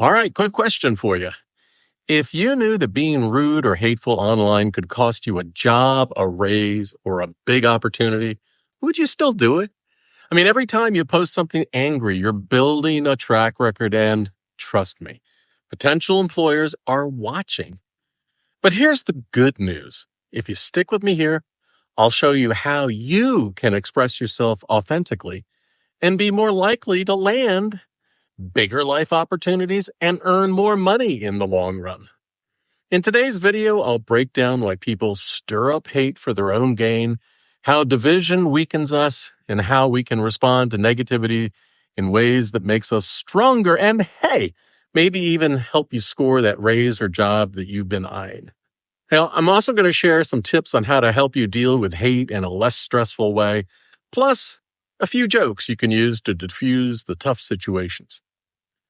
All right, quick question for you. If you knew that being rude or hateful online could cost you a job, a raise, or a big opportunity, would you still do it? I mean, every time you post something angry, you're building a track record, and trust me, potential employers are watching. But here's the good news. If you stick with me here, I'll show you how you can express yourself authentically and be more likely to land bigger life opportunities and earn more money in the long run. In today's video, I'll break down why people stir up hate for their own gain, how division weakens us, and how we can respond to negativity in ways that makes us stronger and, hey, maybe even help you score that raise or job that you've been eyeing. Now, I'm also going to share some tips on how to help you deal with hate in a less stressful way, plus a few jokes you can use to diffuse the tough situations.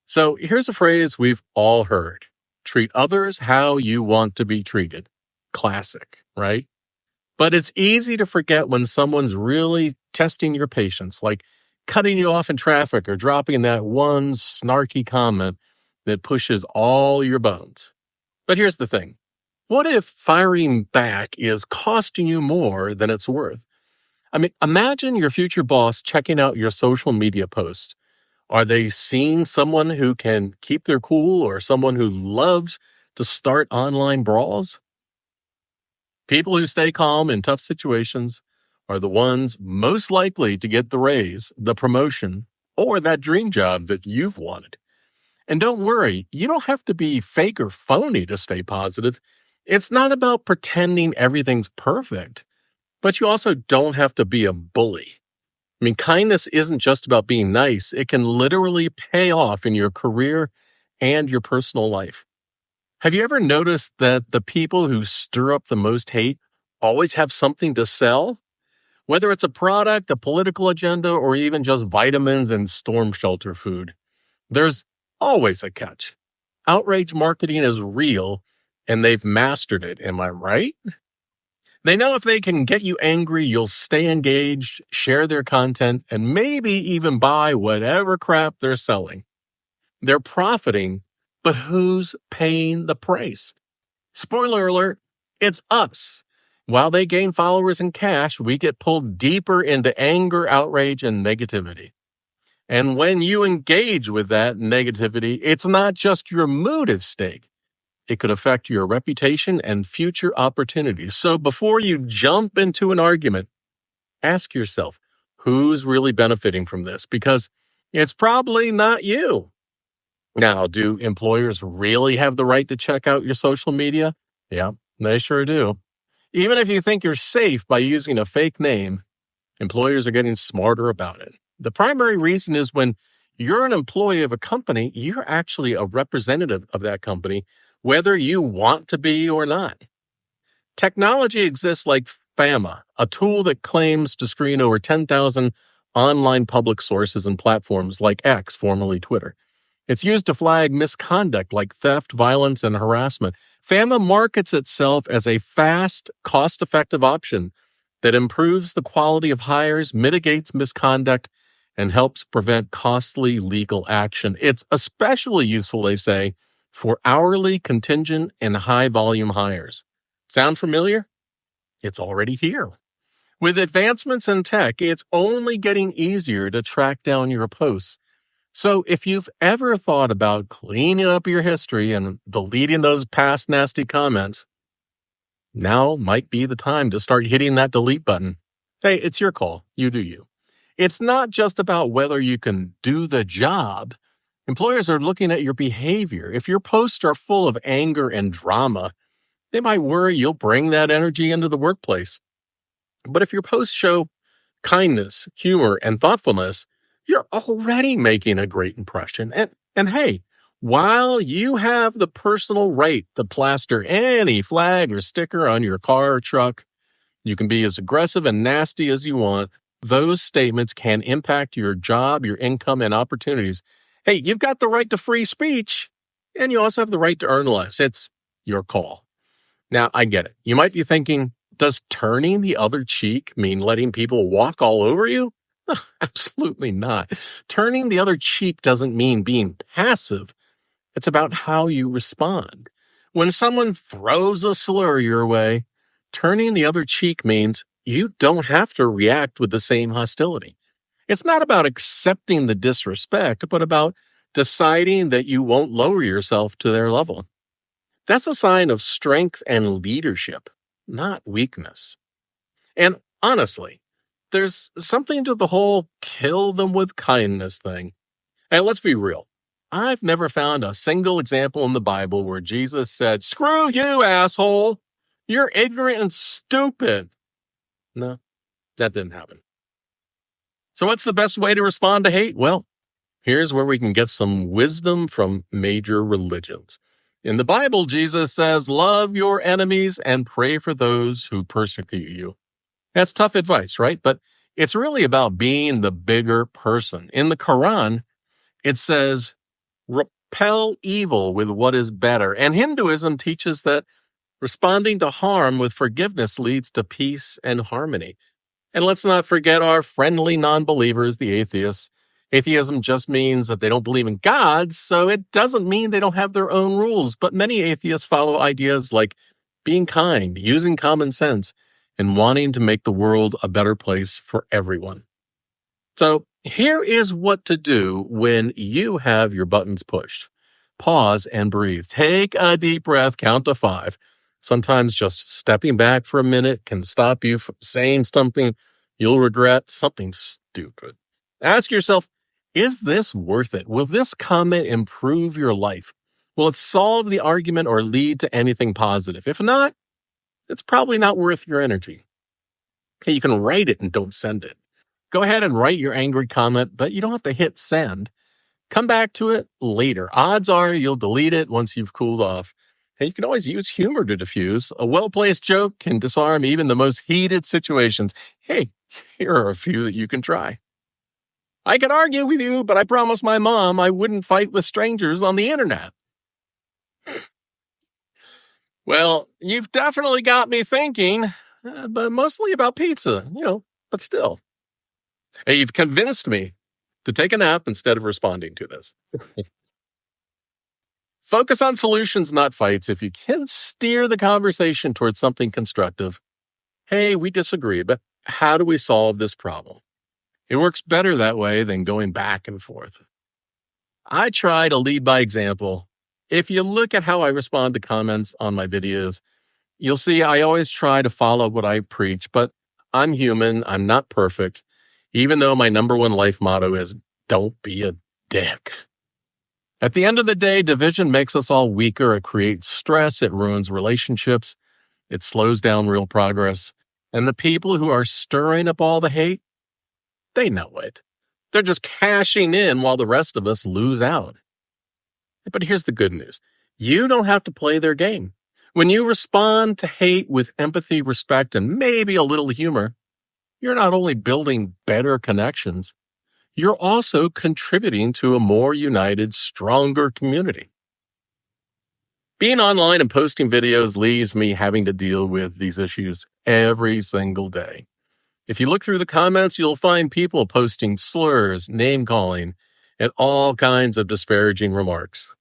So here's a phrase we've all heard. Treat others how you want to be treated. Classic, right? But it's easy to forget when someone's really testing your patience, like cutting you off in traffic or dropping that one snarky comment that pushes all your bones. But here's the thing. What if firing back is costing you more than it's worth? I mean, imagine your future boss checking out your social media post. Are they seeing someone who can keep their cool or someone who loves to start online brawls? People who stay calm in tough situations are the ones most likely to get the raise, the promotion, or that dream job that you've wanted. And don't worry, you don't have to be fake or phony to stay positive. It's not about pretending everything's perfect, but you also don't have to be a bully. I mean, kindness isn't just about being nice. It can literally pay off in your career and your personal life. Have you ever noticed that the people who stir up the most hate always have something to sell? Whether it's a product, a political agenda, or even just vitamins and storm shelter food, there's always a catch. Outrage marketing is real, and they've mastered it. Am I right? They know if they can get you angry, you'll stay engaged, share their content, and maybe even buy whatever crap they're selling. They're profiting, but who's paying the price? Spoiler alert, it's us. While they gain followers and cash, we get pulled deeper into anger, outrage, and negativity. And when you engage with that negativity, it's not just your mood at stake. It could affect your reputation and future opportunities. So before you jump into an argument, ask yourself, who's really benefiting from this? Because it's probably not you. Now, do employers really have the right to check out your social media? Yeah, they sure do. Even if you think you're safe by using a fake name, employers are getting smarter about it. The primary reason is when you're an employee of a company, you're actually a representative of that company, whether you want to be or not. Technology exists like FAMA, a tool that claims to screen over 10,000 online public sources and platforms like X, formerly Twitter. It's used to flag misconduct like theft, violence, and harassment. FAMA markets itself as a fast, cost-effective option that improves the quality of hires, mitigates misconduct, and helps prevent costly legal action. It's especially useful, they say, for hourly, contingent, and high-volume hires. Sound familiar? It's already here. With advancements in tech, it's only getting easier to track down your posts. So if you've ever thought about cleaning up your history and deleting those past nasty comments, now might be the time to start hitting that delete button. Hey, it's your call. You do you. It's not just about whether you can do the job. Employers are looking at your behavior. If your posts are full of anger and drama, they might worry you'll bring that energy into the workplace. But if your posts show kindness, humor, and thoughtfulness, you're already making a great impression. And hey, while you have the personal right to plaster any flag or sticker on your car or truck, you can be as aggressive and nasty as you want. Those statements can impact your job, your income, and opportunities. Hey, you've got the right to free speech, and you also have the right to earn less. It's your call. Now, I get it. You might be thinking, does turning the other cheek mean letting people walk all over you? Absolutely not. Turning the other cheek doesn't mean being passive. It's about how you respond. When someone throws a slur your way, turning the other cheek means you don't have to react with the same hostility. It's not about accepting the disrespect, but about deciding that you won't lower yourself to their level. That's a sign of strength and leadership, not weakness. And honestly, there's something to the whole kill them with kindness thing. And let's be real. I've never found a single example in the Bible where Jesus said, "Screw you, asshole. You're ignorant and stupid." No, that didn't happen. So what's the best way to respond to hate? Well, here's where we can get some wisdom from major religions. In the Bible, Jesus says, "Love your enemies and pray for those who persecute you." That's tough advice, right? But it's really about being the bigger person. In the Quran, it says, "Repel evil with what is better." And Hinduism teaches that responding to harm with forgiveness leads to peace and harmony. And let's not forget our friendly non-believers, the atheists. Atheism just means that they don't believe in God, so it doesn't mean they don't have their own rules. But many atheists follow ideas like being kind, using common sense, and wanting to make the world a better place for everyone. So here is what to do when you have your buttons pushed. Pause and breathe. Take a deep breath, count to 5. Sometimes just stepping back for a minute can stop you from saying something you'll regret, something stupid. Ask yourself, is this worth it? Will this comment improve your life? Will it solve the argument or lead to anything positive? If not, it's probably not worth your energy. Okay, you can write it and don't send it. Go ahead and write your angry comment, but you don't have to hit send. Come back to it later. Odds are you'll delete it once you've cooled off. And you can always use humor to diffuse. A well-placed joke can disarm even the most heated situations. Hey, here are a few that you can try. "I can argue with you, but I promised my mom I wouldn't fight with strangers on the internet." Well, you've definitely got me thinking, but mostly about pizza, but still. Hey, you've convinced me to take a nap instead of responding to this. Focus on solutions, not fights. If you can steer the conversation towards something constructive, hey, we disagree, but how do we solve this problem? It works better that way than going back and forth. I try to lead by example. If you look at how I respond to comments on my videos, you'll see I always try to follow what I preach, but I'm human. I'm not perfect, even though my number one life motto is don't be a dick. At the end of the day, division makes us all weaker. It creates stress. It ruins relationships. It slows down real progress. And the people who are stirring up all the hate, they know it. They're just cashing in while the rest of us lose out. But here's the good news. You don't have to play their game. When you respond to hate with empathy, respect, and maybe a little humor, you're not only building better connections, you're also contributing to a more united, stronger community. Being online and posting videos leaves me having to deal with these issues every single day. If you look through the comments, you'll find people posting slurs, name-calling, and all kinds of disparaging remarks.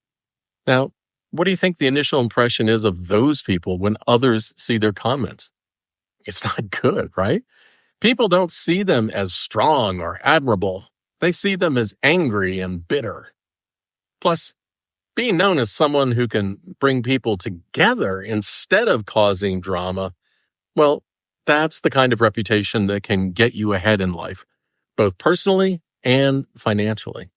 Now, what do you think the initial impression is of those people when others see their comments? It's not good, right? People don't see them as strong or admirable. They see them as angry and bitter. Plus, being known as someone who can bring people together instead of causing drama, well, that's the kind of reputation that can get you ahead in life, both personally and financially.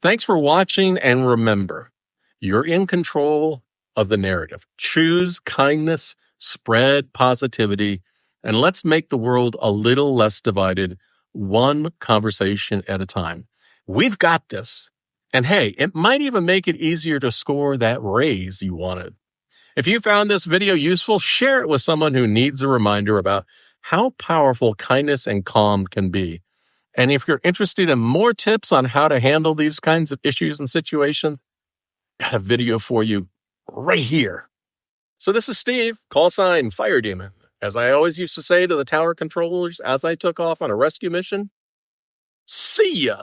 Thanks for watching, and remember, you're in control of the narrative. Choose kindness, spread positivity, and let's make the world a little less divided, one conversation at a time. We've got this. And hey, it might even make it easier to score that raise you wanted. If you found this video useful, share it with someone who needs a reminder about how powerful kindness and calm can be. And if you're interested in more tips on how to handle these kinds of issues and situations, got a video for you right here. So this is Steve, call sign Fire Demon. As I always used to say to the tower controllers as I took off on a rescue mission, see ya!